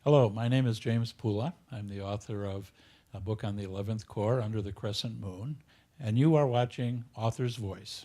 Hello, my name is James Pula. I'm the author of a book on the 11th Corps, Under the Crescent Moon, and you are watching Author's Voice.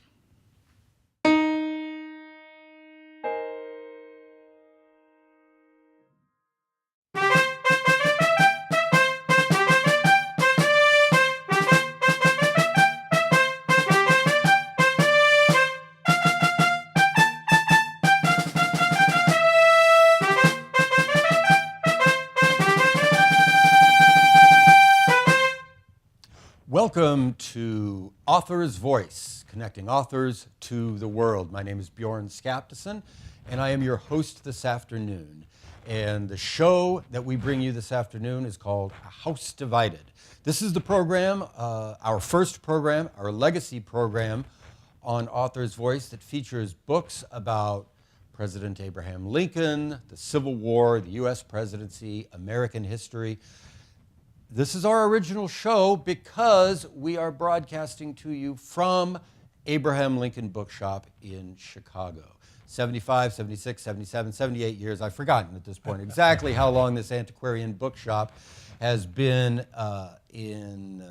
Welcome to Author's Voice, connecting authors to the world. My name is Bjorn Skaptason, and I am your host this afternoon. And the show that we bring you this afternoon is called A House Divided. This is the program, our first program, our legacy program on Author's Voice that features books about President Abraham Lincoln, the Civil War, the U.S. presidency, American history. This is our original show because we are broadcasting to you from Abraham Lincoln Bookshop in Chicago. 75, 76, 77, 78 years. I've forgotten at this point exactly how long this antiquarian bookshop has been in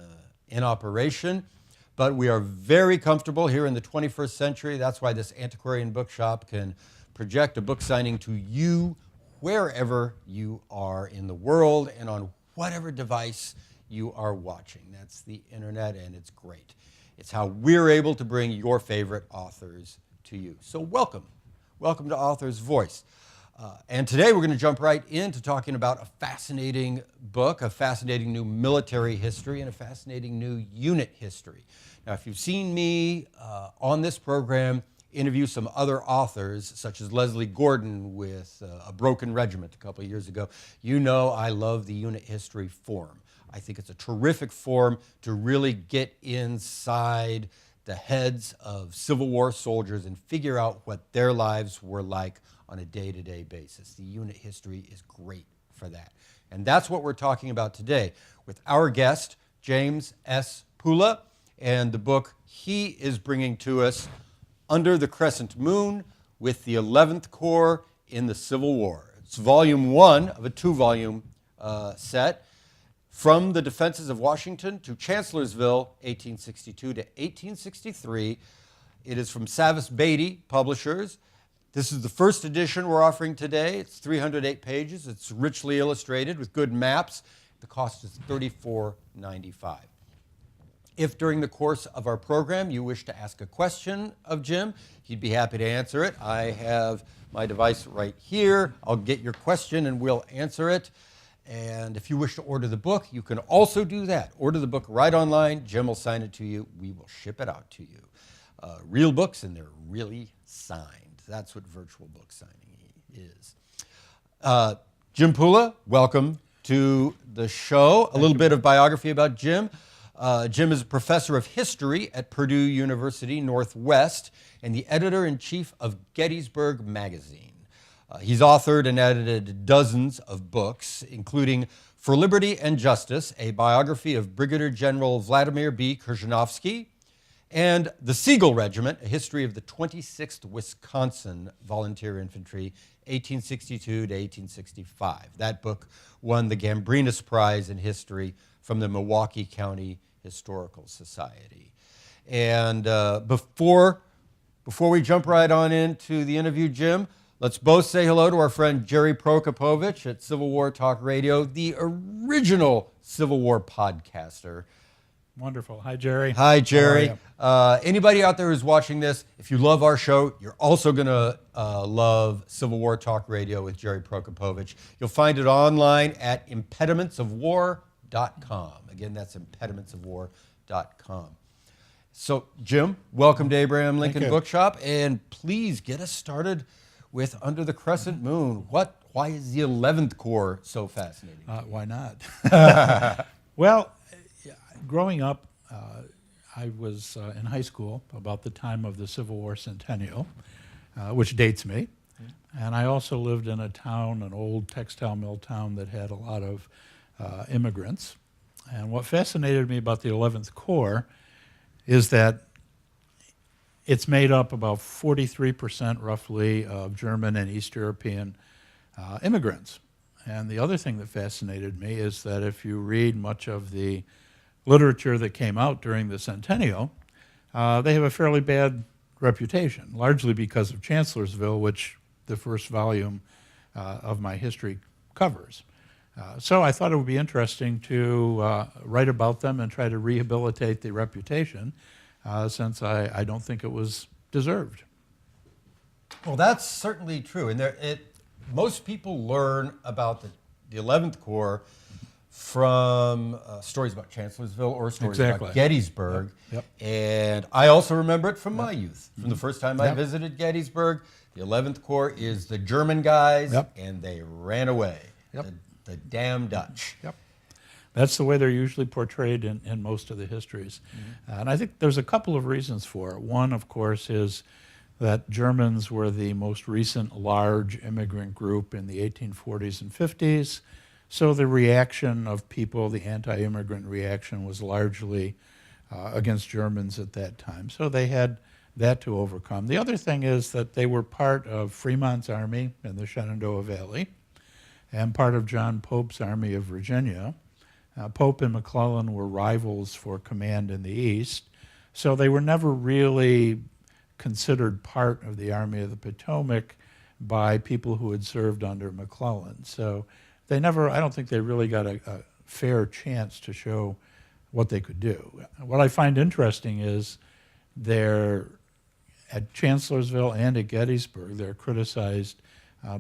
operation. But we are very comfortable here in the 21st century. That's why this antiquarian bookshop can project a book signing to you wherever you are in the world and on whatever device you are watching. That's the internet, and it's great. It's how we're able to bring your favorite authors to you. So welcome. Welcome to Author's Voice. And today we're going to jump right into talking about a fascinating book, a fascinating new military history, and a fascinating new unit history. Now, if you've seen me on this program interview some other authors, such as Leslie Gordon with A Broken Regiment a couple of years ago, you know I love the unit history form. I think it's a terrific form to really get inside the heads of Civil War soldiers and figure out what their lives were like on a day-to-day basis. The unit history is great for that. And that's what we're talking about today with our guest, James S. Pula, and the book he is bringing to us, Under the Crescent Moon, with the 11th Corps in the Civil War. It's volume 1 of a 2-volume set, From the Defenses of Washington to Chancellorsville, 1862 to 1863. It is from Savas Beatty Publishers. This is the first edition we're offering today. It's 308 pages. It's richly illustrated with good maps. The cost is $34.95. If during the course of our program you wish to ask a question of Jim, he'd be happy to answer it. I have my device right here. I'll get your question and we'll answer it. And if you wish to order the book, you can also do that. Order the book right online. Jim will sign it to you. We will ship it out to you. Real books, and they're really signed. That's what virtual book signing is. Jim Pula, welcome to the show. A little bit of biography about Jim. Jim is a professor of history at Purdue University Northwest and the editor-in-chief of Gettysburg Magazine. He's authored and edited dozens of books, including For Liberty and Justice, a biography of Brigadier General Vladimir B. Kershanovsky, and The Siegel Regiment, a history of the 26th Wisconsin Volunteer Infantry, 1862 to 1865. That book won the Gambrinus Prize in History from the Milwaukee County Historical Society. And before we jump right on into the interview, Jim, let's both say hello to our friend Jerry Prokopovich at Civil War Talk Radio, the original Civil War podcaster. Wonderful. Hi, Jerry. Hi, Jerry. Anybody out there who's watching this, if you love our show, you're also going to love Civil War Talk Radio with Jerry Prokopovich. You'll find it online at impedimentsofwar.com. Again, that's impedimentsofwar.com. So, Jim, welcome to Abraham Lincoln Bookshop, and please get us started with Under the Crescent Moon. Why is the 11th Corps so fascinating? Why not? Well, growing up, I was in high school about the time of the Civil War centennial, which dates me. And I also lived in a town, an old textile mill town that had a lot of immigrants. And what fascinated me about the 11th Corps is that it's made up about 43% roughly of German and East European immigrants. And the other thing that fascinated me is that if you read much of the literature that came out during the centennial, they have a fairly bad reputation, largely because of Chancellorsville, which the first volume of my history covers. So I thought it would be interesting to write about them and try to rehabilitate the reputation, since I don't think it was deserved. Well, that's certainly true. And most people learn about the 11th Corps from stories about Chancellorsville or stories about Gettysburg. Yep. And I also remember it from my youth. From the first time I visited Gettysburg, the 11th Corps is the German guys, and they ran away. The damn Dutch. Yep. That's the way they're usually portrayed in most of the histories. And I think there's a couple of reasons for it. One, of course, is that Germans were the most recent large immigrant group in the 1840s and 50s. So the reaction of people, the anti-immigrant reaction, was largely against Germans at that time. So they had that to overcome. The other thing is that they were part of Fremont's army in the Shenandoah Valley and part of John Pope's Army of Virginia. Pope and McClellan were rivals for command in the East, so they were never really considered part of the Army of the Potomac by people who had served under McClellan. So they never, I don't think they really got a fair chance to show what they could do. What I find interesting is at Chancellorsville and at Gettysburg, they're criticized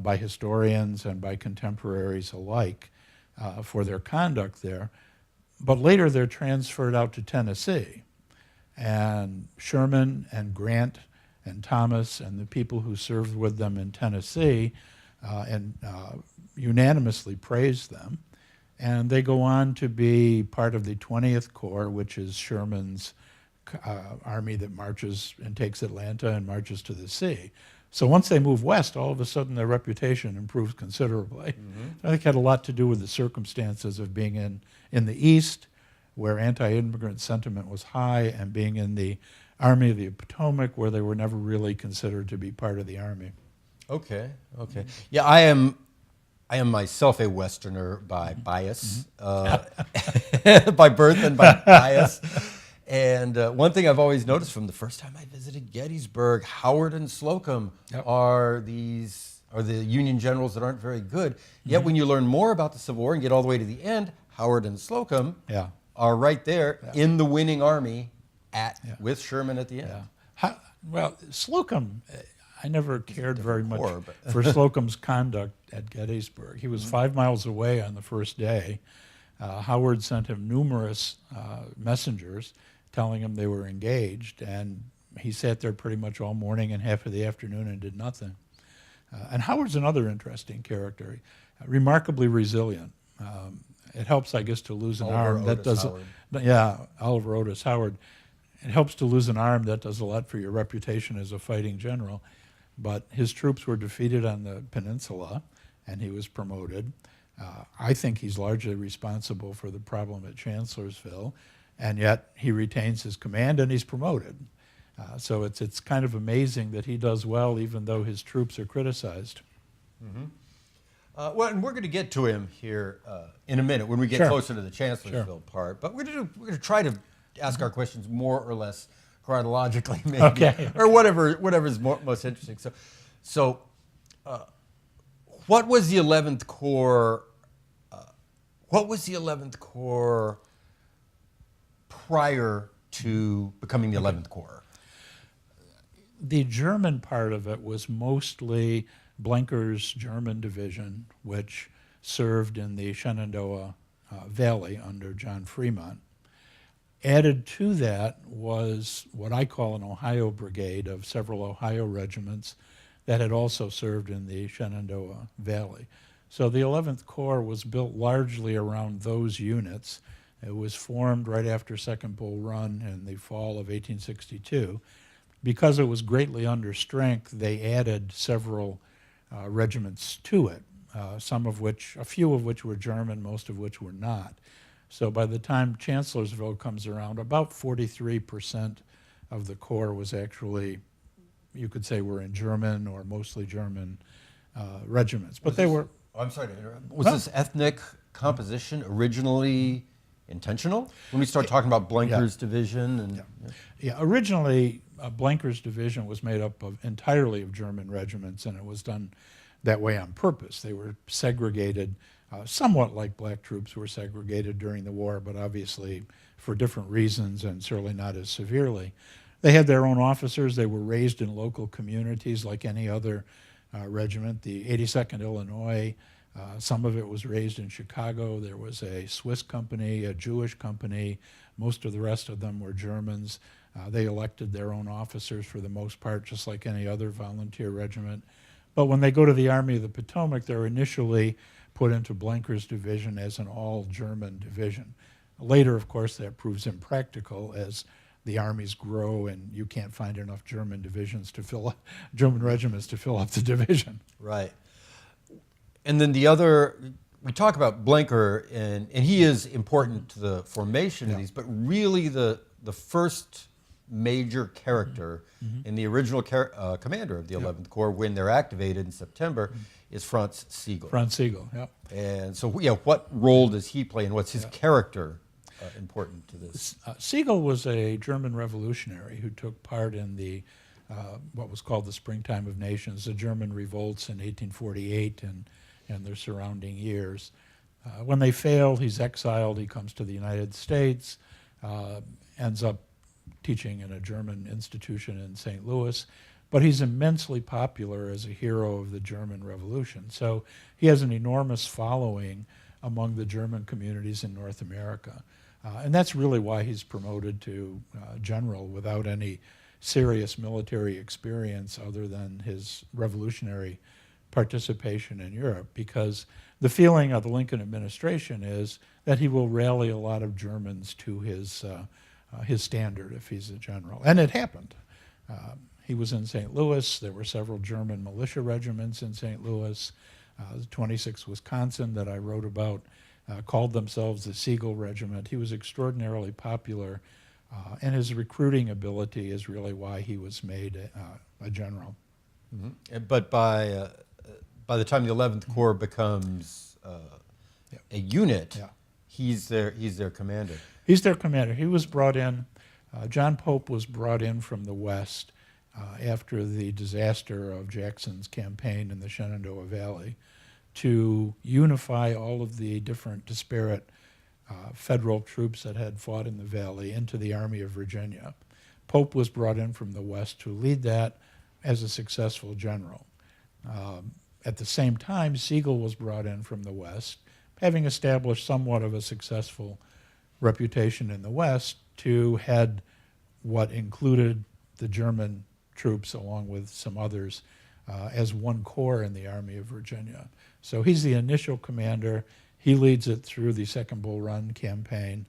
by historians and by contemporaries alike for their conduct there. But later they're transferred out to Tennessee. And Sherman and Grant and Thomas and the people who served with them in Tennessee unanimously praised them. And they go on to be part of the 20th Corps, which is Sherman's army that marches and takes Atlanta and marches to the sea. So once they move west, all of a sudden their reputation improves considerably. I think it had a lot to do with the circumstances of being in the East, where anti-immigrant sentiment was high, and being in the Army of the Potomac, where they were never really considered to be part of the Army. Okay. Yeah, I am myself a Westerner by bias, by birth and by bias. And one thing I've always noticed from the first time I visited Gettysburg, Howard and Slocum are the Union generals that aren't very good. Yet when you learn more about the Civil War and get all the way to the end, Howard and Slocum are right there in the winning army with Sherman at the end. Well, Slocum, I never cared very much for Slocum's conduct at Gettysburg. He was 5 miles away on the first day. Howard sent him numerous messengers telling him they were engaged, and he sat there pretty much all morning and half of the afternoon and did nothing. And Howard's another interesting character, remarkably resilient. It helps, I guess, to lose an arm. Oliver Otis Howard. It helps to lose an arm. That does a lot for your reputation as a fighting general. But his troops were defeated on the peninsula, and he was promoted. I think he's largely responsible for the problem at Chancellorsville, and yet he retains his command and he's promoted. So it's kind of amazing that he does well even though his troops are criticized. Well, and we're going to get to him here in a minute when we get closer to the Chancellorsville part. But we're going to try to ask our questions more or less chronologically, maybe, or whatever's most interesting. So, what was the 11th Corps? What was the 11th Corps prior to becoming the 11th Corps? The German part of it was mostly Blenker's German division, which served in the Shenandoah Valley under John Fremont. Added to that was what I call an Ohio brigade of several Ohio regiments that had also served in the Shenandoah Valley. So the 11th Corps was built largely around those units. It was formed right after Second Bull Run in the fall of 1862. Because it was greatly under strength, they added several regiments to it, a few of which were German, most of which were not. So by the time Chancellorsville comes around, about 43% of the Corps was actually, you could say, were in German or mostly German regiments. But they were... Oh, I'm sorry to interrupt. Was this ethnic composition originally intentional? When we start talking about Blenker's division? And, Yeah, originally, Blenker's division was made up entirely of German regiments, and it was done that way on purpose. They were segregated, somewhat like black troops were segregated during the war, but obviously for different reasons and certainly not as severely. They had their own officers. They were raised in local communities like any other regiment. The 82nd Illinois, some of it was raised in Chicago. There was a Swiss company, a Jewish company. Most of the rest of them were Germans. They elected their own officers for the most part, just like any other volunteer regiment. But when they go to the Army of the Potomac, they're initially put into Blenker's division as an all-German division. Later, of course, that proves impractical as the armies grow and you can't find enough German regiments to fill up the division. Right. And then the other, we talk about Blenker, and he is important to the formation of these, but really the first major character in the original commander of the 11th Corps when they're activated in September is Franz Sigel. Franz Sigel, yeah. And so, what role does he play and what's his character important to this? Sigel was a German revolutionary who took part in the what was called the Springtime of Nations, the German revolts in 1848 and their surrounding years. When they fail, he's exiled. He comes to the United States, ends up teaching in a German institution in St. Louis, but he's immensely popular as a hero of the German Revolution. So he has an enormous following among the German communities in North America. And that's really why he's promoted to general without any serious military experience other than his revolutionary participation in Europe, because the feeling of the Lincoln administration is that he will rally a lot of Germans to his standard if he's a general. And it happened. He was in St. Louis. There were several German militia regiments in St. Louis. The 26th Wisconsin that I wrote about called themselves the Sigel Regiment. He was extraordinarily popular, and his recruiting ability is really why he was made a general. Mm-hmm. But by the time the 11th Corps becomes a unit, he's their commander. He's their commander. He was brought in, John Pope was brought in from the West after the disaster of Jackson's campaign in the Shenandoah Valley to unify all of the different disparate federal troops that had fought in the Valley into the Army of Virginia. Pope was brought in from the West to lead that as a successful general. At the same time, Sigel was brought in from the West, having established somewhat of a successful reputation in the West, to head what included the German troops along with some others as one corps in the Army of Virginia. So he's the initial commander. He leads it through the Second Bull Run campaign.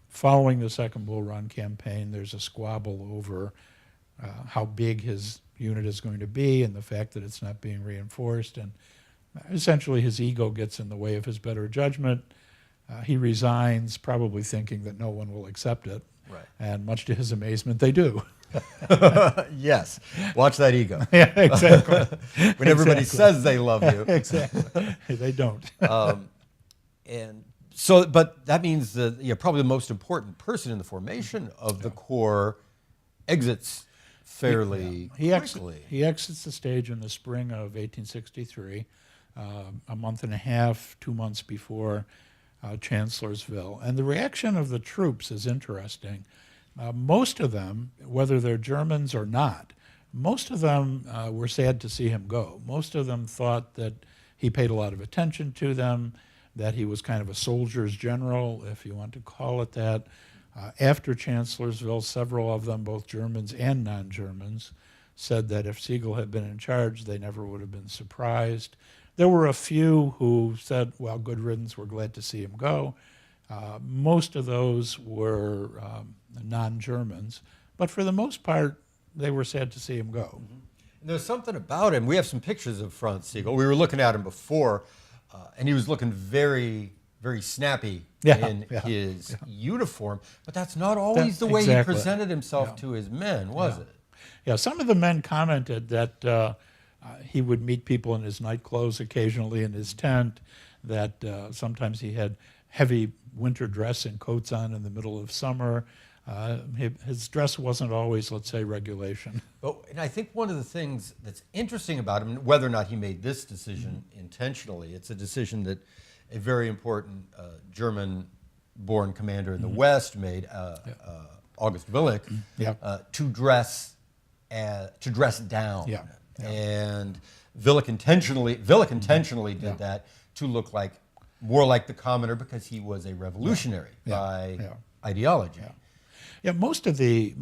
Following the Second Bull Run campaign, there's a squabble over how big his unit is going to be and the fact that it's not being reinforced. And essentially his ego gets in the way of his better judgment. He resigns, probably thinking that no one will accept it. Right. And much to his amazement, they do. Yes. Watch that ego. Yeah, exactly. When everybody says they love you. Exactly. They don't. And so, but that means that probably the most important person in the formation of the Corps exits fairly quickly. He exits the stage in the spring of 1863, a month and a half, 2 months before Chancellorsville. And the reaction of the troops is interesting. Most of them, whether they're Germans or not, most of them were sad to see him go. Most of them thought that he paid a lot of attention to them, that he was kind of a soldier's general, if you want to call it that. After Chancellorsville, several of them, both Germans and non-Germans, said that if Sigel had been in charge, they never would have been surprised. There were a few who said, well, good riddance, we're glad to see him go. Most of those were non-Germans, but for the most part, they were sad to see him go. Mm-hmm. And there's something about him. We have some pictures of Franz Sigel. We were looking at him before, and he was looking very, very snappy in his uniform, but that's not always the way he presented himself to his men, was it? Yeah, some of the men commented that He would meet people in his nightclothes occasionally in his tent, that sometimes he had heavy winter dress and coats on in the middle of summer. His dress wasn't always, let's say, regulation. And I think one of the things that's interesting about him, whether or not he made this decision intentionally, it's a decision that a very important German-born commander in the West made, August Willich, to dress down. Yeah. And Willich intentionally did that to look more like the commoner, because he was a revolutionary by ideology. Yeah, most of the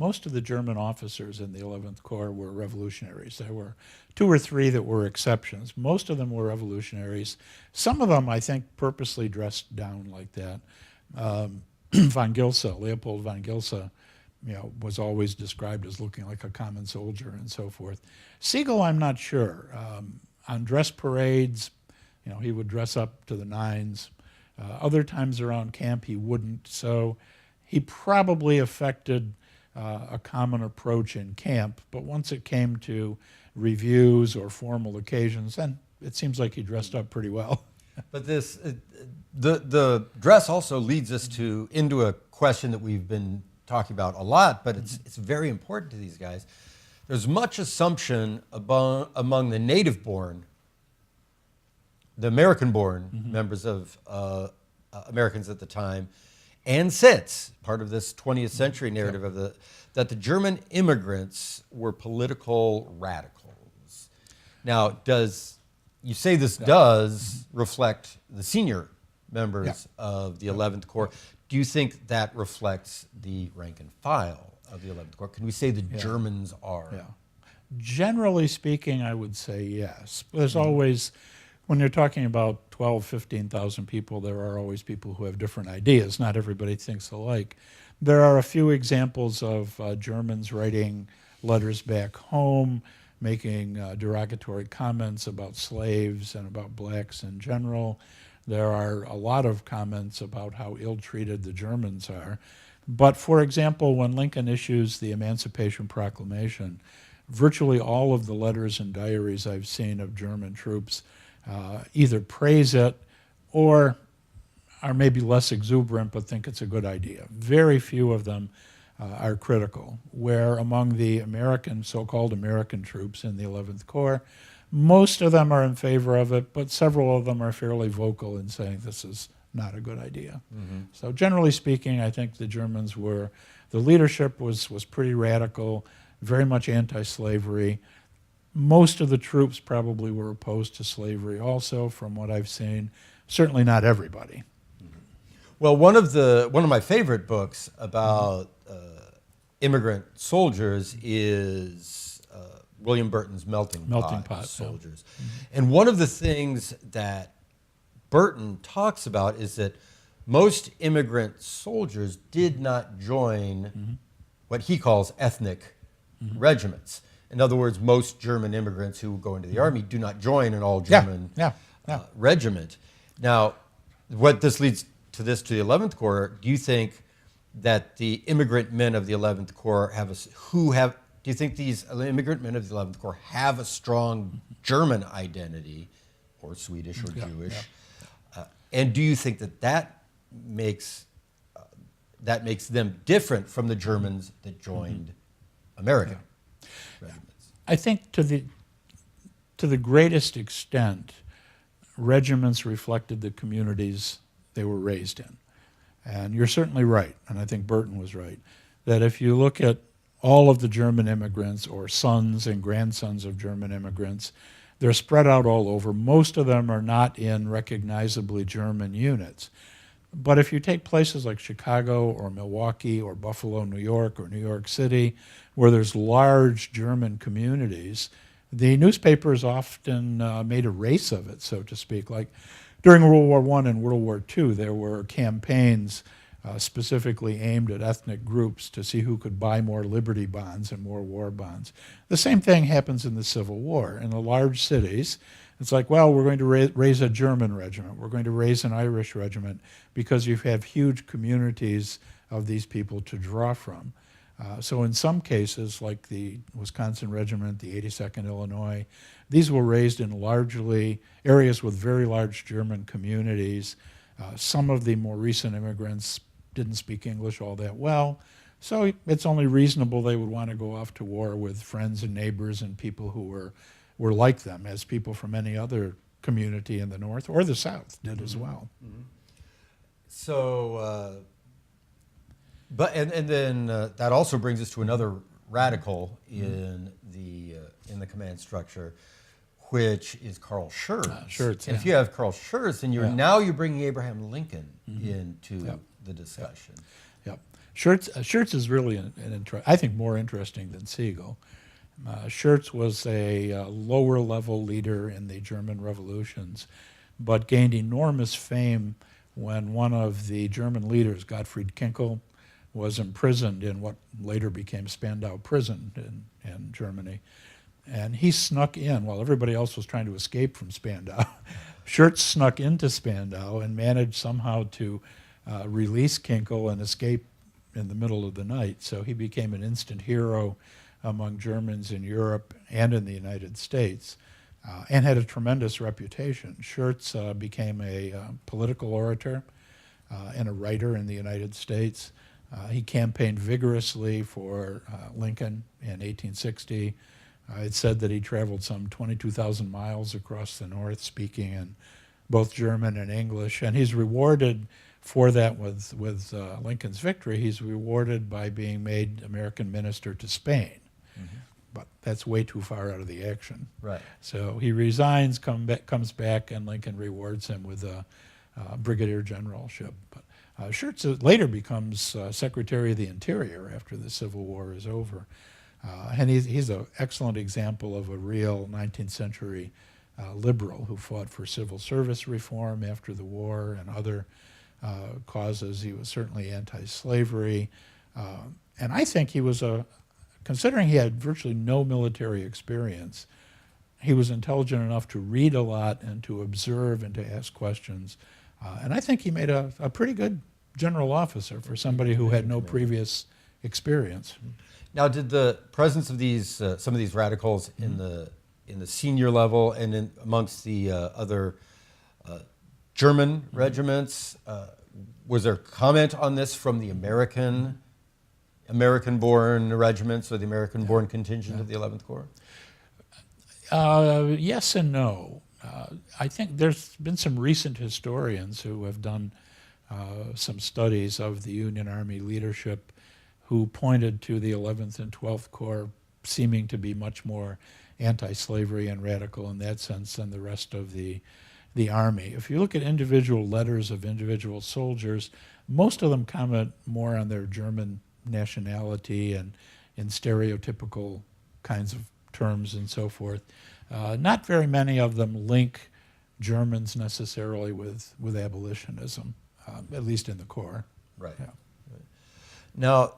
German officers in the 11th Corps were revolutionaries. There were 2 or 3 that were exceptions. Most of them were revolutionaries. Some of them, I think, purposely dressed down like that. Leopold von Gilsa, was always described as looking like a common soldier and so forth. Siegel, I'm not sure. On dress parades, he would dress up to the nines. Other times around camp, he wouldn't. So he probably affected a common approach in camp, but once it came to reviews or formal occasions, then it seems like he dressed up pretty well. But the dress also leads us into a question that we've been talking about a lot, but it's very important to these guys. There's much assumption among the native-born, the American-born members of Americans at the time, and since, part of this 20th century narrative that the German immigrants were political radicals. Now, you say this does reflect the senior members of the 11th Corps. Do you think that reflects the rank and file of the 11th Corps? Can we say the Germans are? Yeah. Generally speaking, I would say yes. There's always, when you're talking about 12, 15,000 people, there are always people who have different ideas. Not everybody thinks alike. There are a few examples of Germans writing letters back home, making derogatory comments about slaves and about blacks in general. There are a lot of comments about how ill-treated the Germans are. But for example, when Lincoln issues the Emancipation Proclamation, virtually all of the letters and diaries I've seen of German troops either praise it or are maybe less exuberant but think it's a good idea. Very few of them are critical, where among the American, so-called American troops in the 11th Corps, most of them are in favor of it, but several of them are fairly vocal in saying this is not a good idea. So generally speaking, I think the Germans the leadership was pretty radical, very much anti-slavery. Most of the troops probably were opposed to slavery also, from what I've seen. Certainly not everybody. Well, one of my favorite books about immigrant soldiers is William Burton's Melting Pot Soldiers. And one of the things that Burton talks about is that most immigrant soldiers did not join what he calls ethnic regiments. In other words, most German immigrants who go into the army do not join an all-German regiment. Now, what this leads to the 11th Corps, do you think that the immigrant men of the 11th Corps do you think these immigrant men of the 11th Corps have a strong German identity, or Swedish or Jewish? And do you think that makes them different from the Germans that joined American regiments? I think to the greatest extent, regiments reflected the communities they were raised in. And you're certainly right, and I think Burton was right, that if you look at all of the German immigrants or sons and grandsons of German immigrants, they're spread out all over. Most of them are not in recognizably German units. But if you take places like Chicago or Milwaukee or Buffalo, New York, or New York City, where there's large German communities, the newspapers often made a race of it, so to speak. Like during World War I and World War II, there were campaigns specifically aimed at ethnic groups to see who could buy more Liberty bonds and more war bonds. The same thing happens in the Civil War. In the large cities, it's like, well, we're going to raise a German regiment. We're going to raise an Irish regiment because you have huge communities of these people to draw from. So in some cases, like the Wisconsin Regiment, the 82nd Illinois, these were raised in largely areas with very large German communities. Some of the more recent immigrants didn't speak English all that well, so it's only reasonable they would want to go off to war with friends and neighbors and people who were like them, as people from any other community in the North or the South did as well. So, and then that also brings us to another radical in the command structure, which is Carl Schurz. Schurz, and if yeah. you have Carl Schurz, then you're bringing Abraham Lincoln into the discussion. Yep. Schurz is really I think more interesting than Siegel. Schurz was a lower level leader in the German revolutions, but gained enormous fame when one of the German leaders, Gottfried Kinkel, was imprisoned in what later became Spandau Prison in Germany. And he snuck in while everybody else was trying to escape from Spandau. Schurz snuck into Spandau and managed somehow to release Kinkel and escape in the middle of the night. So he became an instant hero among Germans in Europe and in the United States, and had a tremendous reputation. Schurz became a political orator and a writer in the United States. He campaigned vigorously for Lincoln in 1860. It said that he traveled some 22,000 miles across the North, speaking in both German and English, and he's rewarded for that with Lincoln's victory. He's rewarded by being made American minister to Spain. But that's way too far out of the action. Right. So he resigns, comes back, and Lincoln rewards him with a brigadier generalship. But Schurz later becomes Secretary of the Interior after the Civil War is over. And he's an excellent example of a real 19th century liberal who fought for civil service reform after the war and other causes. He was certainly anti-slavery. And I think he was considering he had virtually no military experience, he was intelligent enough to read a lot and to observe and to ask questions. And I think he made a pretty good general officer for somebody who had no previous experience. Now, did the presence of these some of these radicals in the senior level and amongst the other German regiments, was there comment on this from the American-born regiments or the American-born contingent of the 11th Corps? Yes and no. I think there's been some recent historians who have done some studies of the Union Army leadership who pointed to the 11th and 12th Corps seeming to be much more anti-slavery and radical in that sense than the rest of the Army. If you look at individual letters of individual soldiers, most of them comment more on their German nationality and in stereotypical kinds of terms and so forth. Not very many of them link Germans necessarily with abolitionism, at least in the Corps. Right. Yeah. Right. Now,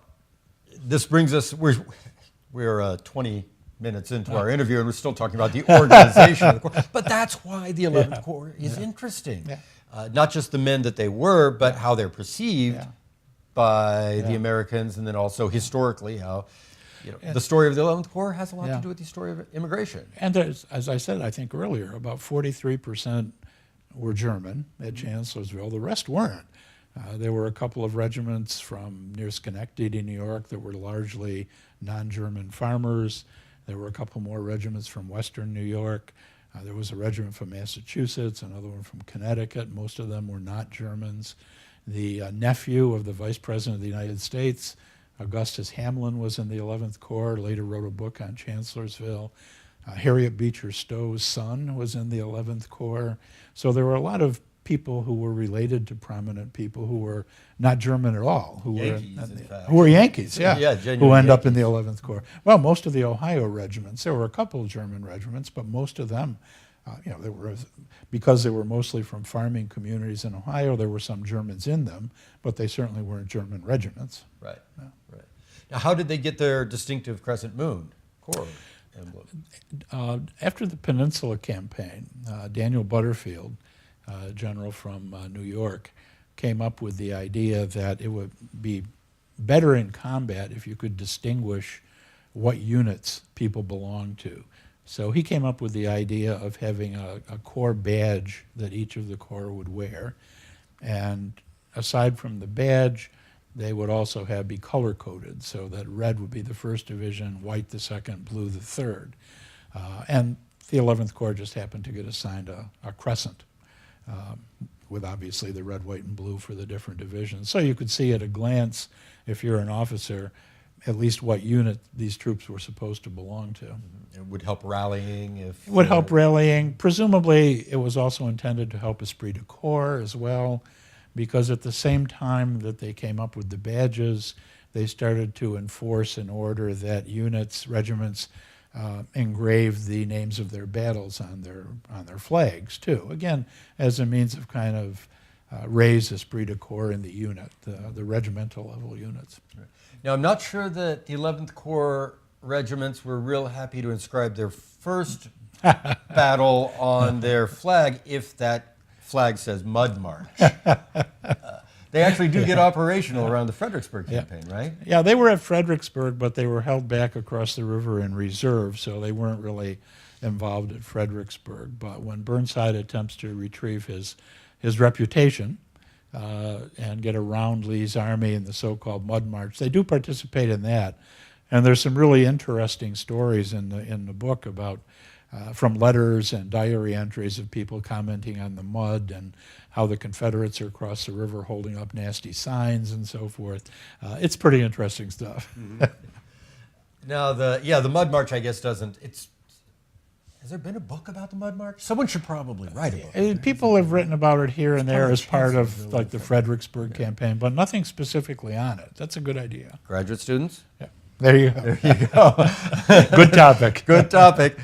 this brings us, we're 20 minutes into our interview and we're still talking about the organization of the Corps. But that's why the 11th Corps is interesting. Yeah. Not just the men that they were, but how they're perceived by the Americans, and then also historically how the story of the 11th Corps has a lot to do with the story of immigration. And there's, as I said, I think earlier, about 43% were German at Chancellorsville. The rest weren't. There were a couple of regiments from near Schenectady, New York, that were largely non-German farmers. There were a couple more regiments from western New York. There was a regiment from Massachusetts, another one from Connecticut. Most of them were not Germans. The nephew of the Vice President of the United States, Augustus Hamlin, was in the 11th Corps, later wrote a book on Chancellorsville. Harriet Beecher Stowe's son was in the 11th Corps. So there were a lot of people who were related to prominent people who were not German at all, who were Yankees, who end up in the 11th Corps. Well, most of the Ohio regiments, there were a couple of German regiments, but most of them, they were, because they were mostly from farming communities in Ohio, there were some Germans in them, but they certainly weren't German regiments. Right, right. Now, how did they get their distinctive crescent moon Corps emblem? After the Peninsula Campaign, Daniel Butterfield, general from New York, came up with the idea that it would be better in combat if you could distinguish what units people belong to. So he came up with the idea of having a corps badge that each of the corps would wear. And aside from the badge, they would also be color-coded, so that red would be the 1st Division, white the 2nd, blue the 3rd. And the 11th Corps just happened to get assigned a Crescent, with obviously the red, white, and blue for the different divisions. So you could see at a glance, if you're an officer, at least what unit these troops were supposed to belong to. It would help rallying if... It would help rallying. Presumably, it was also intended to help esprit de corps as well, because at the same time that they came up with the badges, they started to enforce an order that units, regiments, engrave the names of their battles on their flags too. Again, as a means of kind of raise esprit de corps in the unit, the regimental level units. Right. Now, I'm not sure that the 11th Corps regiments were real happy to inscribe their first battle on their flag if that flag says Mud March. They actually do get operational around the Fredericksburg campaign, right? Yeah, they were at Fredericksburg, but they were held back across the river in reserve, so they weren't really involved at Fredericksburg. But when Burnside attempts to retrieve his reputation and get around Lee's army in the so-called Mud March, they do participate in that. And there's some really interesting stories in the book about from letters and diary entries of people commenting on the mud and how the Confederates are across the river holding up nasty signs and so forth. It's pretty interesting stuff. Mm-hmm. Now, the Mud March, I guess, doesn't... Has there been a book about the Mud March? Someone should probably write a book. People have written about it here and there as part of like the Fredericksburg campaign, but nothing specifically on it. That's a good idea. Graduate students? Yeah. There you go. There you go. Good topic. Good topic.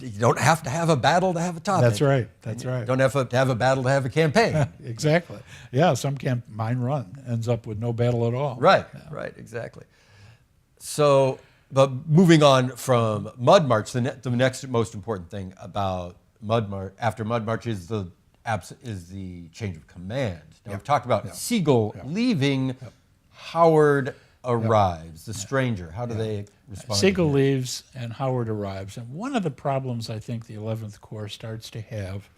You don't have to have a battle to have a topic. That's right. That's right. You don't have to have a battle to have a campaign. Exactly. Yeah, some mine run ends up with no battle at all. Right, yeah. Right, exactly. So, but moving on from Mud March, the next most important thing about Mud March, after Mud March, is the change of command. Now, we've talked about Sigel leaving. Howard arrives, the stranger. How do they respond? Sigel leaves and Howard arrives. And one of the problems I think the 11th Corps starts to have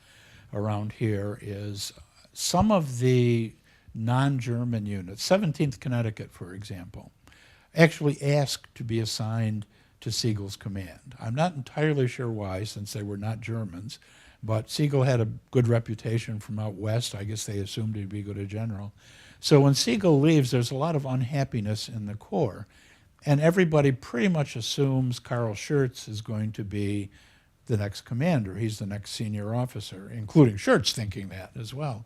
around here is some of the non-German units, 17th Connecticut, for example, actually asked to be assigned to Sigel's command. I'm not entirely sure why, since they were not Germans, but Sigel had a good reputation from out west. I guess they assumed he'd be good a general. So when Sigel leaves, there's a lot of unhappiness in the Corps, and everybody pretty much assumes Carl Schurz is going to be the next commander. He's the next senior officer, including Schurz thinking that as well.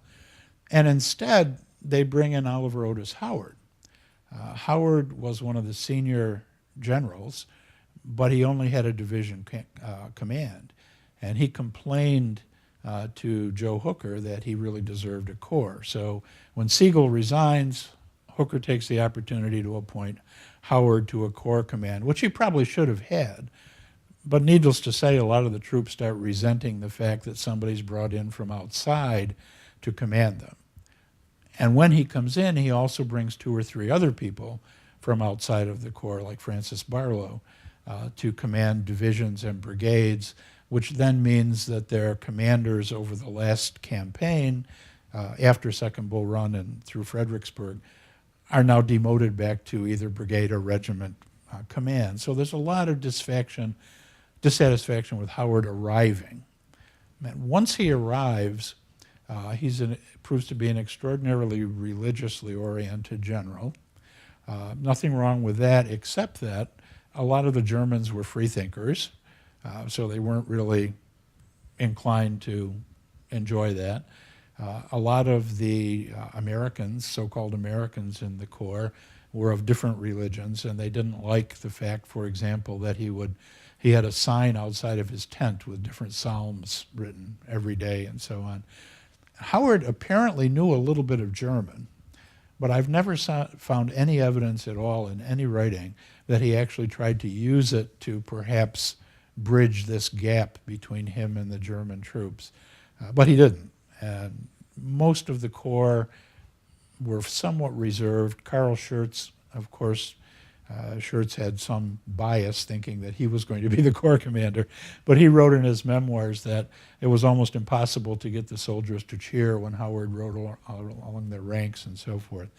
And instead, they bring in Oliver Otis Howard. Howard was one of the senior generals, but he only had a division command. And he complained to Joe Hooker that he really deserved a corps. So when Sigel resigns, Hooker takes the opportunity to appoint Howard to a corps command, which he probably should have had. But needless to say, a lot of the troops start resenting the fact that somebody's brought in from outside to command them. And when he comes in, he also brings 2 or 3 other people from outside of the Corps, like Francis Barlow, to command divisions and brigades, which then means that their commanders over the last campaign, after Second Bull Run and through Fredericksburg, are now demoted back to either brigade or regiment command. So there's a lot of dissatisfaction with Howard arriving. And once he arrives, proves to be an extraordinarily religiously oriented general. Nothing wrong with that, except that a lot of the Germans were freethinkers, so they weren't really inclined to enjoy that. A lot of the Americans, so-called Americans in the Corps, were of different religions, and they didn't like the fact, for example, that he had a sign outside of his tent with different psalms written every day and so on. Howard apparently knew a little bit of German, but I've never found any evidence at all in any writing that he actually tried to use it to perhaps bridge this gap between him and the German troops. But he didn't. And most of the Corps were somewhat reserved. Carl Schurz of course, Schurz had some bias thinking that he was going to be the Corps commander, but he wrote in his memoirs that it was almost impossible to get the soldiers to cheer when Howard rode along their ranks and so forth.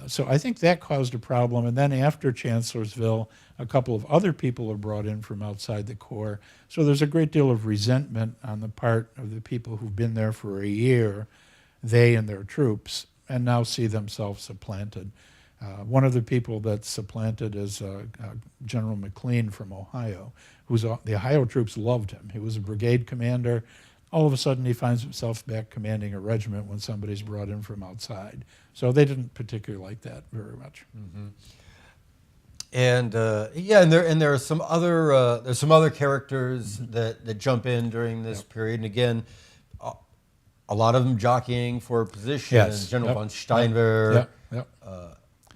So I think that caused a problem. And then after Chancellorsville, a couple of other people are brought in from outside the Corps. So there's a great deal of resentment on the part of the people who've been there for a year, they and their troops, and now see themselves supplanted. One of the people that's supplanted is General McLean from Ohio, the Ohio troops loved him. He was a brigade commander. All of a sudden, he finds himself back commanding a regiment when somebody's brought in from outside. So they didn't particularly like that very much. Mm-hmm. And there are some other there's some other characters that jump in during this period, and again, a lot of them jockeying for position. Yes. General von Steinwehr. Yep.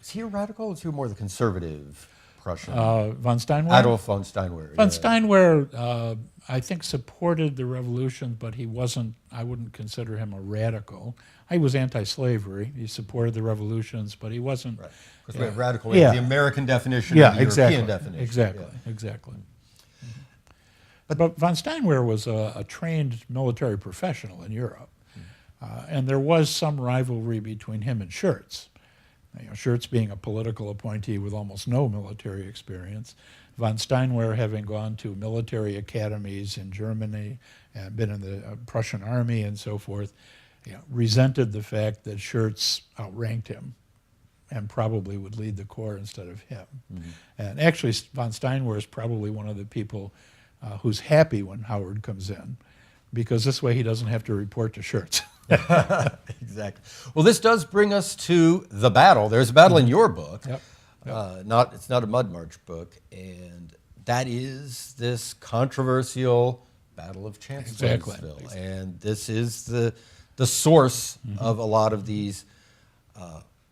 Is he a radical? Or is he more the conservative Prussian? Von Steinwehr? Adolf von Steinwehr. Von Steinwehr, I think, supported the revolution, but he wasn't, I wouldn't consider him a radical. He was anti-slavery. He supported the revolutions, but he wasn't. Right. Because we have radical, we have the American definition and the European definition. Exactly. Mm-hmm. But von Steinwehr was a trained military professional in Europe, and there was some rivalry between him and Schurz. Schurz being a political appointee with almost no military experience, von Steinwehr having gone to military academies in Germany and been in the Prussian army and so forth, resented the fact that Schurz outranked him and probably would lead the Corps instead of him. Mm-hmm. And actually, von Steinwehr is probably one of the people who's happy when Howard comes in, because this way he doesn't have to report to Schurz. Exactly. Well, this does bring us to the battle. There's a battle in your book. Yep. It's not a Mud March book, and that is this controversial Battle of Chancellorsville. Exactly. And this is the source of a lot of these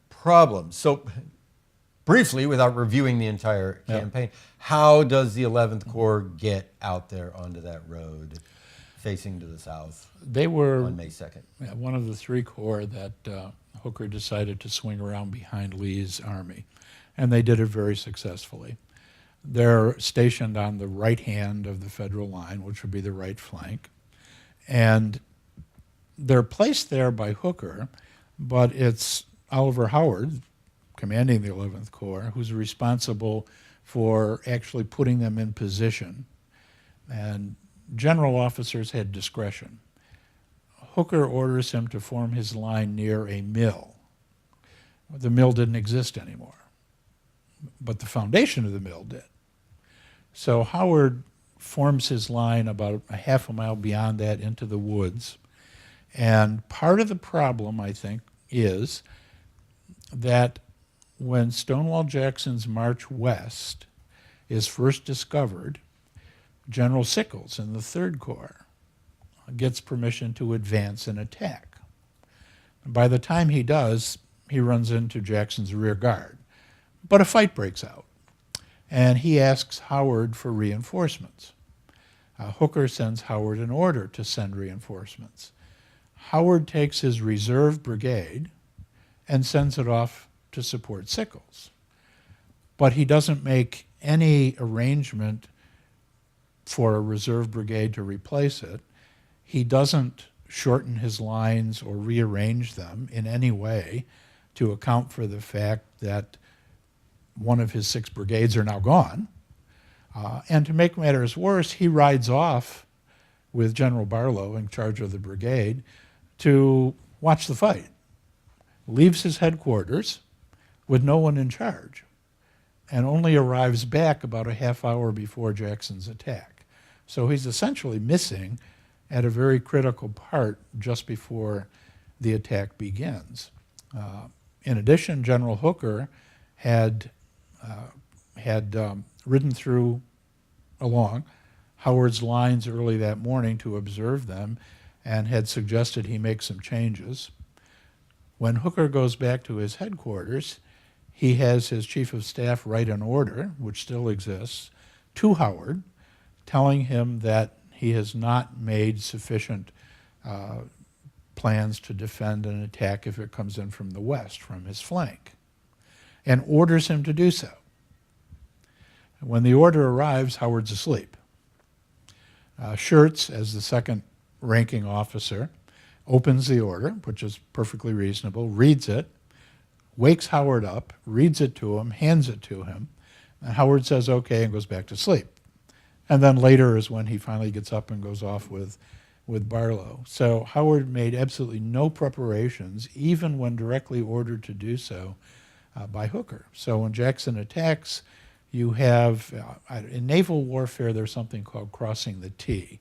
problems. So, briefly, without reviewing the entire campaign, how does the 11th Corps get out there onto that road facing to the south? They were on May 2nd. One of the three corps that Hooker decided to swing around behind Lee's army, and they did it very successfully. They're stationed on the right hand of the federal line, which would be the right flank, and they're placed there by Hooker, but it's Oliver Howard, commanding the 11th Corps, who's responsible for actually putting them in position, and general officers had discretion. Hooker orders him to form his line near a mill. The mill didn't exist anymore, but the foundation of the mill did. So Howard forms his line about a half a mile beyond that into the woods. And part of the problem, I think, is that when Stonewall Jackson's march west is first discovered, General Sickles in the 3rd Corps gets permission to advance and attack. By the time he does, he runs into Jackson's rear guard. But a fight breaks out, and he asks Howard for reinforcements. Hooker sends Howard an order to send reinforcements. Howard takes his reserve brigade and sends it off to support Sickles. But he doesn't make any arrangement for a reserve brigade to replace it. He doesn't shorten his lines or rearrange them in any way to account for the fact that one of his 6 brigades are now gone. And to make matters worse, he rides off with General Barlow in charge of the brigade to watch the fight, leaves his headquarters with no one in charge, and only arrives back about a half hour before Jackson's attack. So he's essentially missing at a very critical part just before the attack begins. In addition, General Hooker had ridden along Howard's lines early that morning to observe them and had suggested he make some changes. When Hooker goes back to his headquarters, he has his chief of staff write an order, which still exists, to Howard, telling him that he has not made sufficient plans to defend an attack if it comes in from the west, from his flank. and orders him to do so. When the order arrives, Howard's asleep. Schurz, as the second ranking officer, opens the order, which is perfectly reasonable, reads it, wakes Howard up, reads it to him, hands it to him, and Howard says okay and goes back to sleep. And then later is when he finally gets up and goes off with Barlow. So Howard made absolutely no preparations, even when directly ordered to do so by Hooker. So when Jackson attacks, you have, in naval warfare, there's something called crossing the T,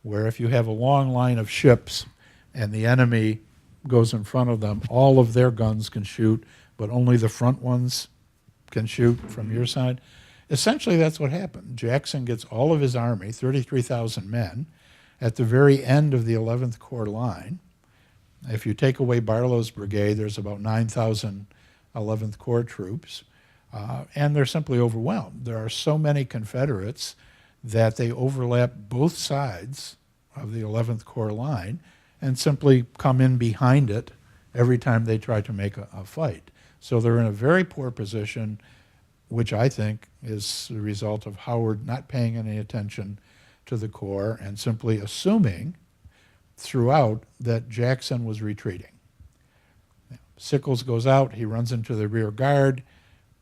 where if you have a long line of ships and the enemy goes in front of them, all of their guns can shoot, but only the front ones can shoot from your side. Essentially, that's what happened. Jackson gets all of his army, 33,000 men, at the very end of the 11th Corps line. If you take away Barlow's brigade, there's about 9,000 11th Corps troops, and they're simply overwhelmed. There are so many Confederates that they overlap both sides of the 11th Corps line and simply come in behind it every time they try to make a fight. So they're in a very poor position, which I think is the result of Howard not paying any attention to the Corps and simply assuming throughout that Jackson was retreating. Sickles goes out, he runs into the rear guard.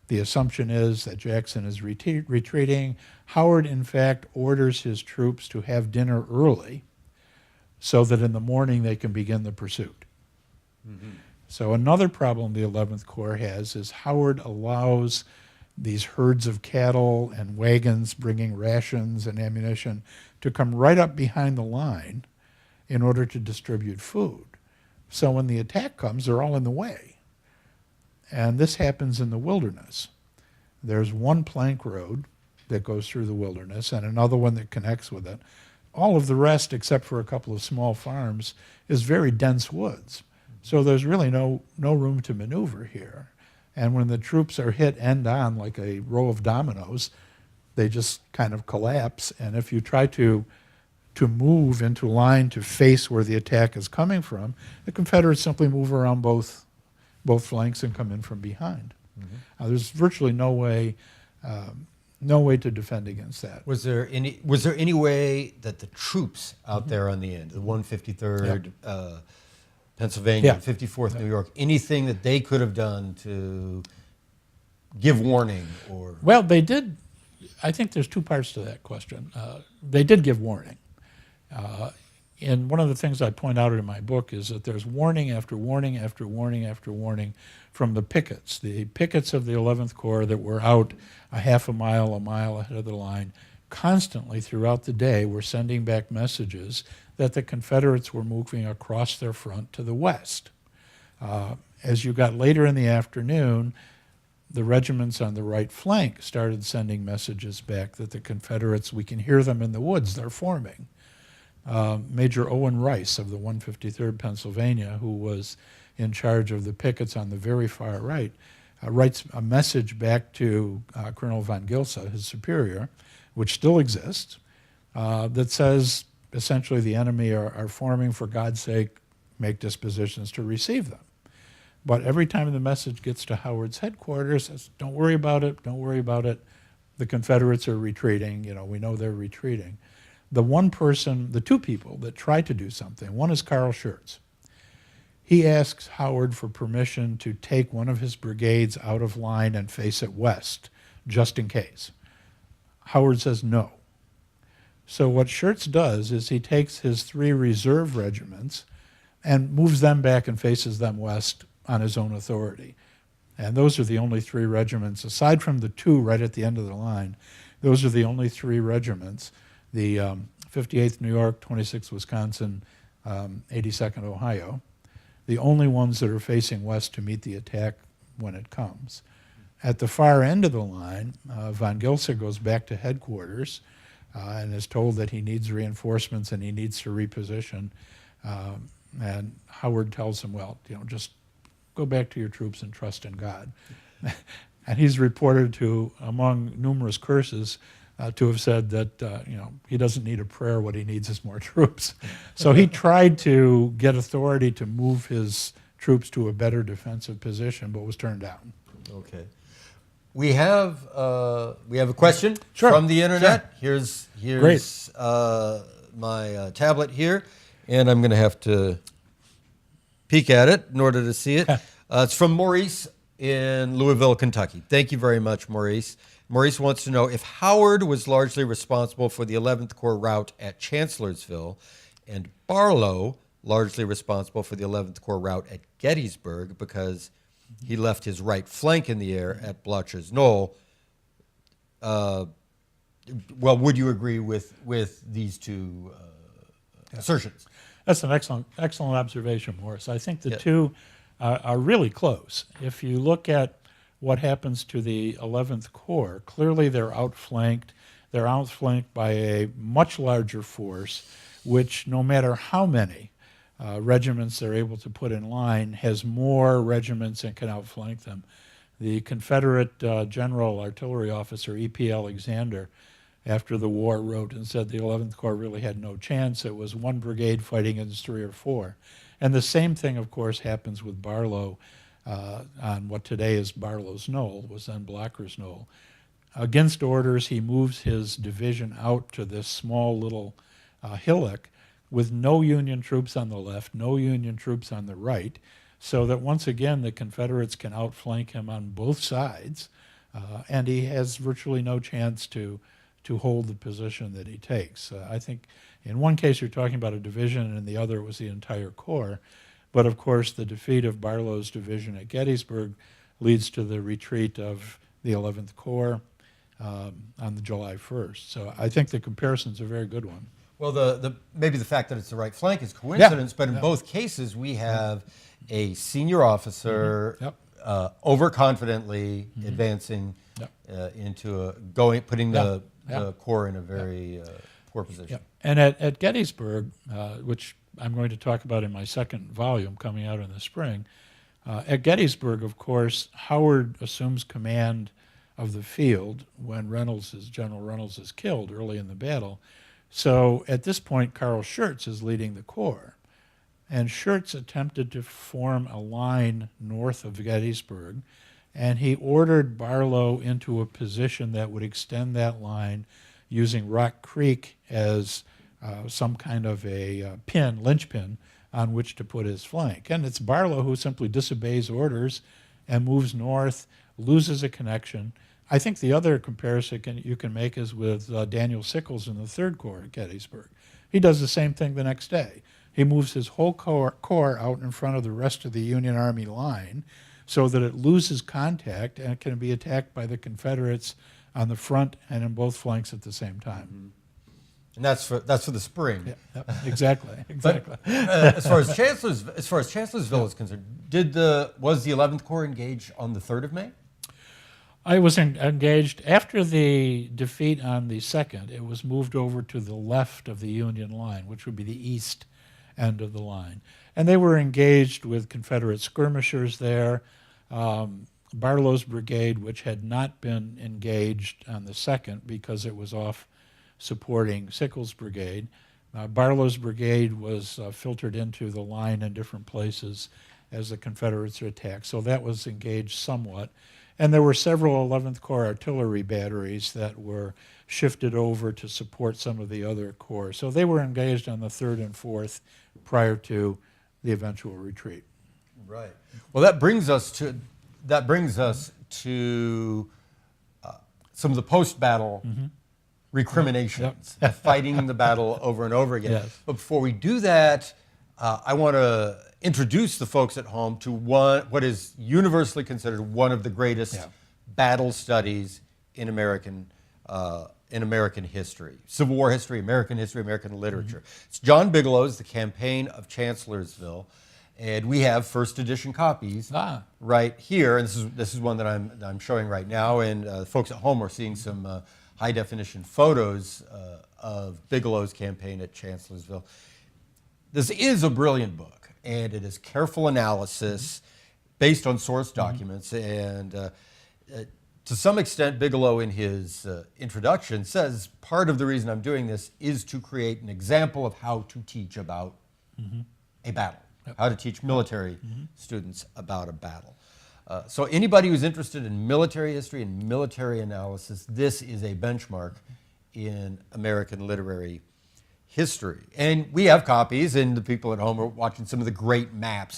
The assumption is that Jackson is retreating. Howard, in fact, orders his troops to have dinner early so that in the morning they can begin the pursuit. Mm-hmm. So another problem the 11th Corps has is Howard allows these herds of cattle and wagons bringing rations and ammunition to come right up behind the line in order to distribute food. So when the attack comes, they're all in the way. And this happens in the wilderness. There's one plank road that goes through the wilderness and another one that connects with it. All of the rest, except for a couple of small farms, is very dense woods. So there's really no room to maneuver here. And when the troops are hit end on like a row of dominoes, they just kind of collapse. And if you try to move into line to face where the attack is coming from, the Confederates simply move around both flanks and come in from behind. Mm-hmm. There's virtually no way to defend against that. Was there any way that the troops out there on the end, the 153rd, Pennsylvania, 54th New York, anything that they could have done to give warning or? Well, they did. I think there's two parts to that question. They did give warning. And one of the things I point out in my book is that there's warning after warning after warning after warning from the pickets of the 11th Corps that were out a half a mile ahead of the line. Constantly throughout the day were sending back messages that the Confederates were moving across their front to the west. As you got later in the afternoon, the regiments on the right flank started sending messages back that the Confederates, we can hear them in the woods, they're forming. Major Owen Rice of the 153rd Pennsylvania, who was in charge of the pickets on the very far right, writes a message back to Colonel von Gilsa, his superior, which still exists, that says essentially the enemy are forming, for God's sake, make dispositions to receive them. But every time the message gets to Howard's headquarters, says, don't worry about it, don't worry about it. The Confederates are retreating, we know they're retreating. The two people that try to do something, one is Carl Schurz. He asks Howard for permission to take one of his brigades out of line and face it west, just in case. Howard says no. So what Schurz does is he takes his 3 reserve regiments and moves them back and faces them west on his own authority. And those are the only 3 regiments, aside from the 2 right at the end of the line, those are the only 3 regiments, the 58th New York, 26th Wisconsin, 82nd Ohio, the only ones that are facing west to meet the attack when it comes. At the far end of the line, von Gilsa goes back to headquarters and is told that he needs reinforcements and he needs to reposition. And Howard tells him, well, just go back to your troops and trust in God. And he's reported to, among numerous curses, to have said that he doesn't need a prayer, what he needs is more troops. So he tried to get authority to move his troops to a better defensive position, but was turned down. Okay. We have a question Sure. from the internet. Sure. Here's my tablet here, and I'm going to have to peek at it in order to see it. It's from Maurice in Louisville, Kentucky. Thank you very much, Maurice. Maurice wants to know if Howard was largely responsible for the 11th Corps rout at Chancellorsville and Barlow largely responsible for the 11th Corps rout at Gettysburg because he left his right flank in the air at Blotcher's Knoll. Well, would you agree with these two assertions? That's an excellent observation, Morris. I think the two are really close. If you look at what happens to the 11th Corps, clearly they're outflanked. They're outflanked by a much larger force, which no matter how many regiments they're able to put in line, has more regiments and can outflank them. The Confederate General Artillery Officer E.P. Alexander, after the war, wrote and said the 11th Corps really had no chance. It was one brigade fighting against 3 or 4. And the same thing, of course, happens with Barlow on what today is Barlow's Knoll, was then Blocker's Knoll. Against orders, he moves his division out to this small little hillock with no Union troops on the left, no Union troops on the right, so that once again the Confederates can outflank him on both sides, and he has virtually no chance to hold the position that he takes. I think in one case you're talking about a division, and in the other it was the entire Corps. But of course the defeat of Barlow's division at Gettysburg leads to the retreat of the 11th Corps on the July 1st. So I think the comparison's a very good one. Well, maybe the fact that it's the right flank is coincidence, but in both cases we have a senior officer overconfidently advancing into putting the Corps in a very poor position. And at Gettysburg, which I'm going to talk about in my second volume coming out in the spring, at Gettysburg, of course, Howard assumes command of the field when General Reynolds is killed early in the battle. So at this point, Carl Schurz is leading the Corps. And Schurz attempted to form a line north of Gettysburg, and he ordered Barlow into a position that would extend that line using Rock Creek as some kind of a linchpin on which to put his flank. And it's Barlow who simply disobeys orders and moves north, loses a connection. I think the other comparison you can make is with Daniel Sickles in the 3rd Corps at Gettysburg. He does the same thing the next day. He moves his whole corps out in front of the rest of the Union Army line so that it loses contact and it can be attacked by the Confederates on the front and in both flanks at the same time. Mm-hmm. And that's for the spring. Exactly. But, as far as Chancellorsville is concerned, was the 11th Corps engaged on the 3rd of May? I was engaged after the defeat on the 2nd. It was moved over to the left of the Union line, which would be the east end of the line. And they were engaged with Confederate skirmishers there. Barlow's brigade, which had not been engaged on the 2nd because it was off supporting Sickles' brigade. Barlow's brigade was filtered into the line in different places as the Confederates were attacked. So that was engaged somewhat. And there were several 11th Corps artillery batteries that were shifted over to support some of the other corps. So they were engaged on the 3rd and 4th prior to the eventual retreat. Right. Well, that brings us to some of the post-battle recriminations, fighting the battle over and over again. Yes. But before we do that, I want to introduce the folks at home to what is universally considered one of the greatest battle studies in American history, Civil War history, American literature. It's John Bigelow's The Campaign of Chancellorsville, and we have first edition copies right here. And this is one that I'm showing right now, and folks at home are seeing some high definition photos of Bigelow's campaign at Chancellorsville. This is a brilliant book, and it is careful analysis based on source documents. And to some extent, Bigelow in his introduction says part of the reason I'm doing this is to create an example of how to teach about a battle, how to teach military students about a battle. So anybody who's interested in military history and military analysis, this is a benchmark in American literary history. And we have copies, and the people at home are watching some of the great maps.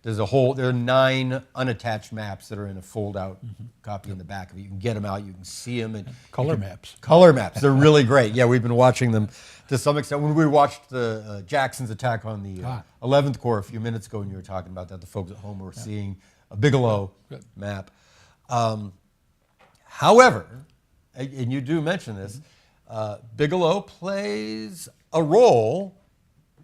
There are 9 unattached maps that are in a fold-out copy in the back of it. You can get them out, you can see them. And Color maps. Color maps, they're really great. Yeah, we've been watching them to some extent. When we watched the Jackson's attack on the 11th Corps a few minutes ago, and you were talking about that, the folks at home were seeing a Bigelow map. However, and you do mention this, Bigelow plays a role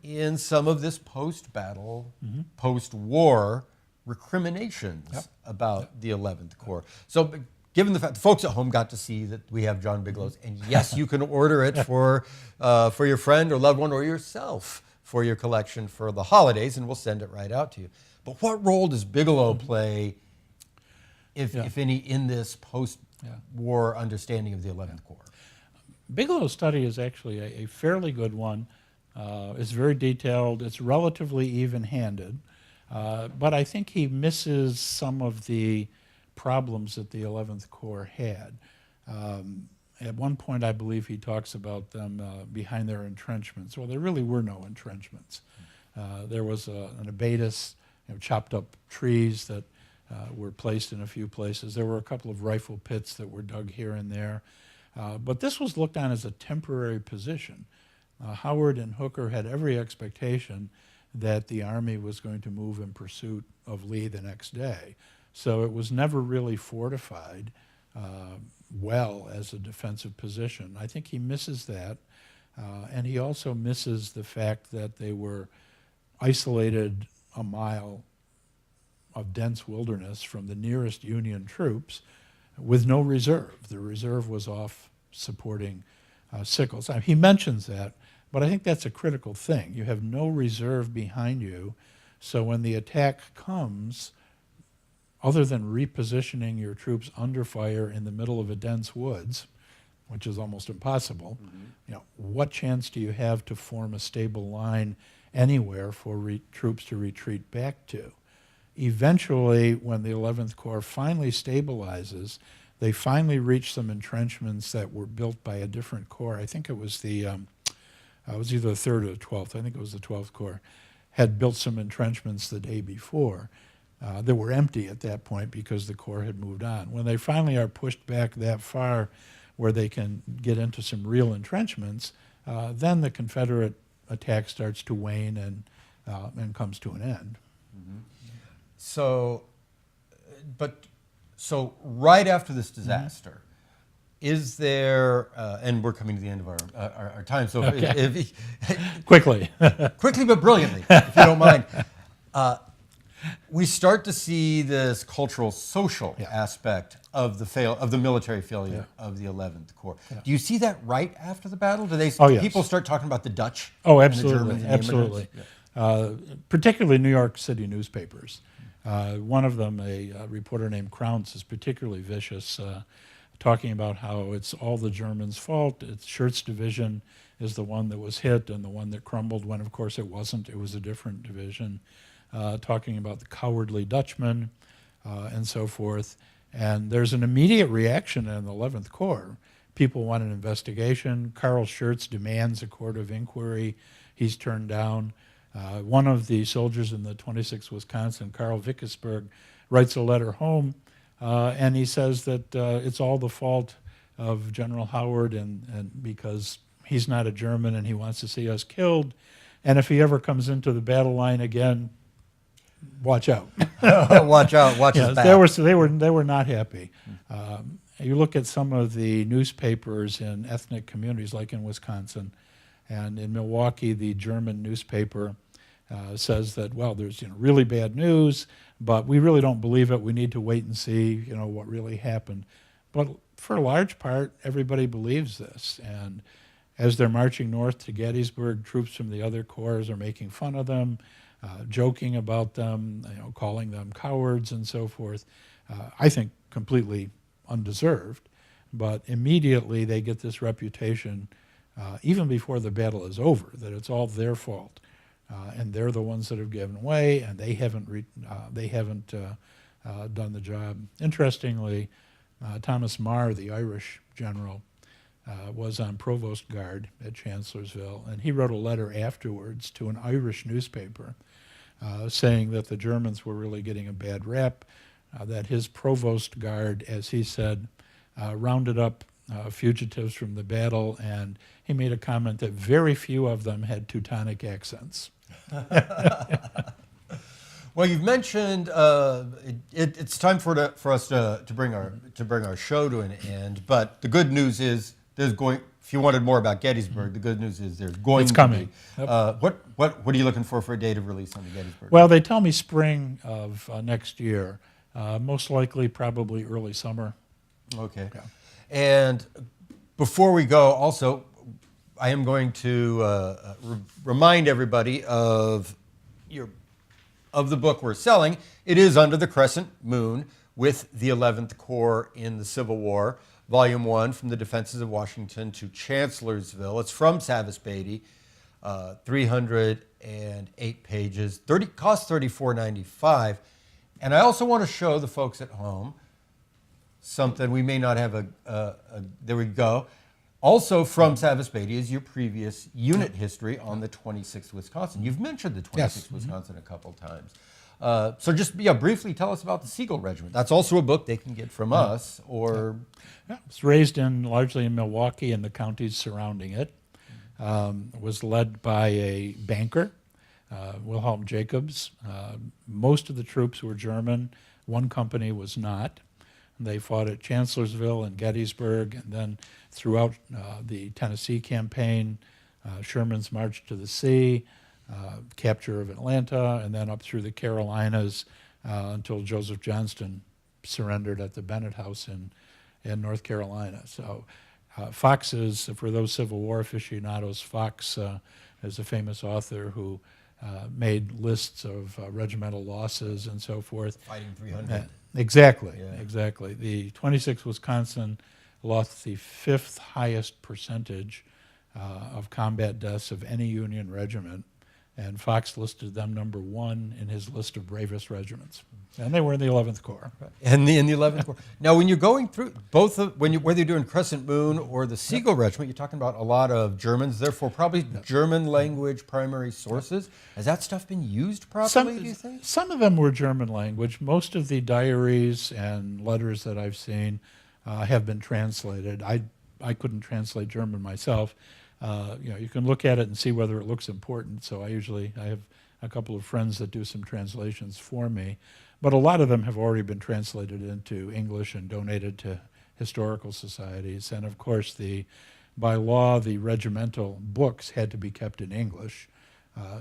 in some of this post-battle, post-war recriminations about the 11th Corps. So given the fact the folks at home got to see that we have John Bigelow's, and yes, you can order it for your friend or loved one or yourself for your collection for the holidays, and we'll send it right out to you. But what role does Bigelow play, if any, in this post-war understanding of the 11th Corps? Bigelow's study is actually a fairly good one. It's very detailed. It's relatively even-handed. But I think he misses some of the problems that the 11th Corps had. At one point, I believe he talks about them behind their entrenchments. Well, there really were no entrenchments. There was an abatis, chopped up trees that were placed in a few places. There were a couple of rifle pits that were dug here and there. But this was looked on as a temporary position. Howard and Hooker had every expectation that the Army was going to move in pursuit of Lee the next day. So it was never really fortified well as a defensive position. I think he misses that. And he also misses the fact that they were isolated a mile of dense wilderness from the nearest Union troops with no reserve. The reserve was off supporting Sickles. He mentions that, but I think that's a critical thing. You have no reserve behind you, so when the attack comes, other than repositioning your troops under fire in the middle of a dense woods, which is almost impossible, what chance do you have to form a stable line anywhere for troops to retreat back to? Eventually, when the 11th Corps finally stabilizes, they finally reach some entrenchments that were built by a different corps. I think it was it was either the 3rd or the 12th. I think it was the 12th Corps. Had built some entrenchments the day before. They were empty at that point because the Corps had moved on. When they finally are pushed back that far where they can get into some real entrenchments, then the Confederate attack starts to wane and comes to an end. Mm-hmm. So right after this disaster, is there, and we're coming to the end of our time, so Quickly but brilliantly, if you don't mind, we start to see this cultural, social aspect of the military failure of the 11th Corps. Do you see that right after the battle? Do people start talking about the Dutch? Oh, and the absolutely, Germans and absolutely. Particularly New York City newspapers. One of them, a reporter named Krauntz, is particularly vicious, talking about how it's all the Germans' fault. It's Schurz division is the one that was hit and the one that crumbled, when of course it wasn't. It was a different division. Talking about the cowardly Dutchmen and so forth. And there's an immediate reaction in the 11th Corps. People want an investigation. Carl Schurz demands a court of inquiry. He's turned down. One of the soldiers in the 26th Wisconsin, Carl Vickesberg, writes a letter home, and he says that it's all the fault of General Howard and because he's not a German and he wants to see us killed. And if he ever comes into the battle line again, watch out. Watch out, watch his back. They were not happy. You look at some of the newspapers in ethnic communities, like in Wisconsin, and in Milwaukee, the German newspaper says that, well, there's really bad news, but we really don't believe it. We need to wait and see, what really happened. But for a large part, everybody believes this. And as they're marching north to Gettysburg, troops from the other corps are making fun of them, joking about them, calling them cowards and so forth. I think completely undeserved, but immediately they get this reputation, even before the battle is over, that it's all their fault, and they're the ones that have given way, and they haven't done the job. Interestingly, Thomas Marr, the Irish general, was on provost guard at Chancellorsville, and he wrote a letter afterwards to an Irish newspaper saying that the Germans were really getting a bad rap, that his provost guard, as he said, rounded up fugitives from the battle, and he made a comment that very few of them had Teutonic accents. Well, you've mentioned it's time for us to bring our show to an end. But the good news is there's going. If you wanted more about Gettysburg, the good news is there's going It's to coming. be. Yep. What are you looking for a date of release on the Gettysburg? Well, they tell me spring of next year, most likely probably early summer. Okay. Yeah. And before we go, also, I am going to remind everybody of the book we're selling. It is Under the Crescent Moon with the 11th Corps in the Civil War, Volume 1, From the Defenses of Washington to Chancellorsville. It's from Savas Beatty, 308 pages, costs $34.95. And I also want to show the folks at home something we may not have there we go. Also from Savas Beatty is your previous unit history on the 26th Wisconsin. You've mentioned the 26th Yes. Wisconsin a couple times. So just briefly tell us about the Siegel Regiment. That's also a book they can get from us or... Yeah, it was raised largely in Milwaukee and the counties surrounding it. Was led by a banker, Wilhelm Jacobs. Most of the troops were German. One company was not. They fought at Chancellorsville and Gettysburg, and then throughout the Tennessee campaign, Sherman's march to the sea, capture of Atlanta, and then up through the Carolinas until Joseph Johnston surrendered at the Bennett House in North Carolina. So Fox is, for those Civil War aficionados, Fox is a famous author who made lists of regimental losses and so forth. Fighting 300. Exactly, Yeah. exactly. The 26th Wisconsin lost the 5th highest percentage of combat deaths of any Union regiment, and Fox listed them number 1 in his list of bravest regiments. And they were in the 11th Corps. And in the 11th Corps. Now, when you're going through whether you're doing Crescent Moon or the Siegel Regiment, you're talking about a lot of Germans, therefore probably German language primary sources. Has that stuff been used properly, do you think? Some of them were German language. Most of the diaries and letters that I've seen have been translated. I couldn't translate German myself. You can look at it and see whether it looks important. So I have a couple of friends that do some translations for me. But a lot of them have already been translated into English and donated to historical societies. And of course, by law, the regimental books had to be kept in English.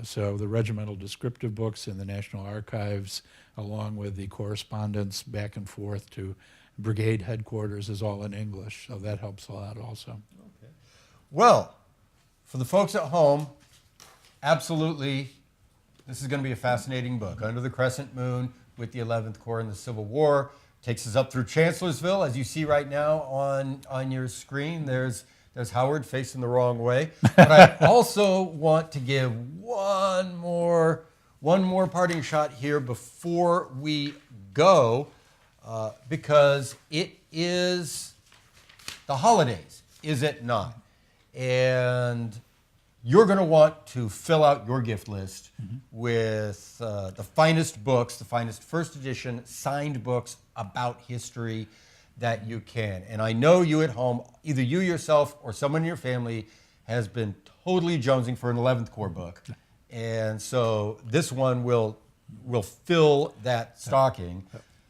So the regimental descriptive books in the National Archives, along with the correspondence back and forth to brigade headquarters, is all in English. So that helps a lot also. Okay. Well, for the folks at home, absolutely, this is going to be a fascinating book. Under the Crescent Moon with the 11th Corps in the Civil War. Takes us up through Chancellorsville. As you see right now on your screen, there's Howard facing the wrong way. But I also want to give one more parting shot here before we go, because it is the holidays, is it not? And you're going to want to fill out your gift list with the finest books, the finest first edition signed books about history that you can. And I know you at home, either you yourself or someone in your family has been totally jonesing for an 11th Corps book. And so this one will fill that stocking.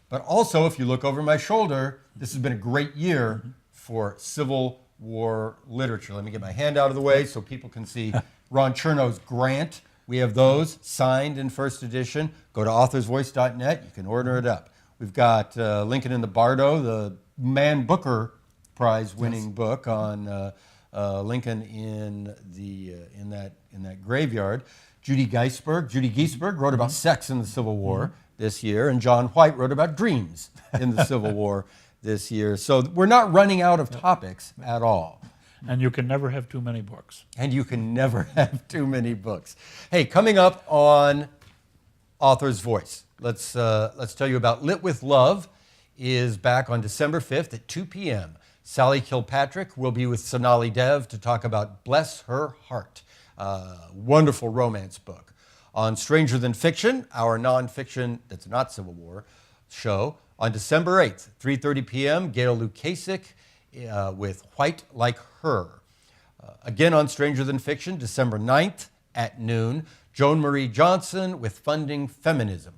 But also, if you look over my shoulder, this has been a great year for Civil War literature. Let me get my hand out of the way so people can see Ron Chernow's Grant. We have those signed in first edition. Go to authorsvoice.net. You can order it up. We've got Lincoln in the Bardo, the Man Booker Prize winning book on Lincoln in that graveyard. Judy Giesberg wrote about sex in the Civil War this year, and John White wrote about dreams in the Civil War this year. So we're not running out of topics at all. And you can never have too many books. And you can never have too many books. Hey, coming up on Author's Voice, let's tell you about Lit with Love is back on December 5th at 2 p.m. Sally Kilpatrick will be with Sonali Dev to talk about Bless Her Heart, wonderful romance book. On Stranger Than Fiction, our nonfiction that's not Civil War show, on December 8th, 3:30 p.m., Gail Lukasik with White Like Her. Again on Stranger Than Fiction, December 9th at noon, Joan Marie Johnson with Funding Feminism.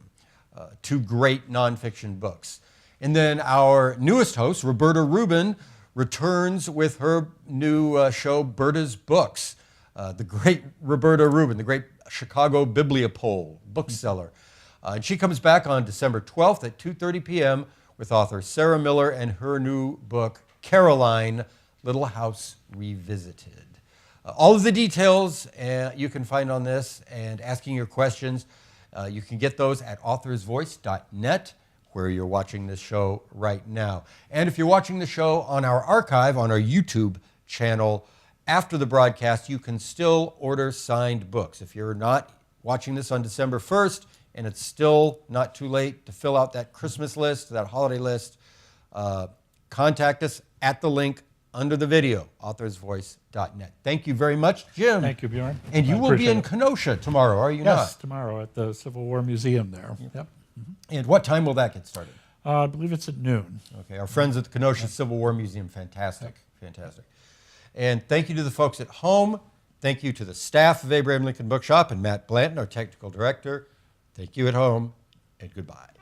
Two great nonfiction books. And then our newest host, Roberta Rubin, returns with her new show, Berta's Books. The great Roberta Rubin, the great Chicago Bibliopole bookseller. And she comes back on December 12th at 2:30 p.m. with author Sarah Miller and her new book, Caroline, Little House Revisited. All of the details you can find on this and asking your questions, you can get those at authorsvoice.net, where you're watching this show right now. And if you're watching the show on our archive, on our YouTube channel, after the broadcast, you can still order signed books. If you're not watching this on December 1st and it's still not too late to fill out that Christmas list, that holiday list, contact us at the link under the video, authorsvoice.net. Thank you very much, Jim. Thank you, Bjorn. And you I will be in appreciate it. Kenosha tomorrow, are you not? Yes, tomorrow at the Civil War Museum there. Yep. And what time will that get started? I believe it's at noon. Okay, our friends at the Kenosha Civil War Museum, fantastic, fantastic. And thank you to the folks at home. Thank you to the staff of Abraham Lincoln Bookshop and Matt Blanton, our technical director. Thank you at home, and goodbye.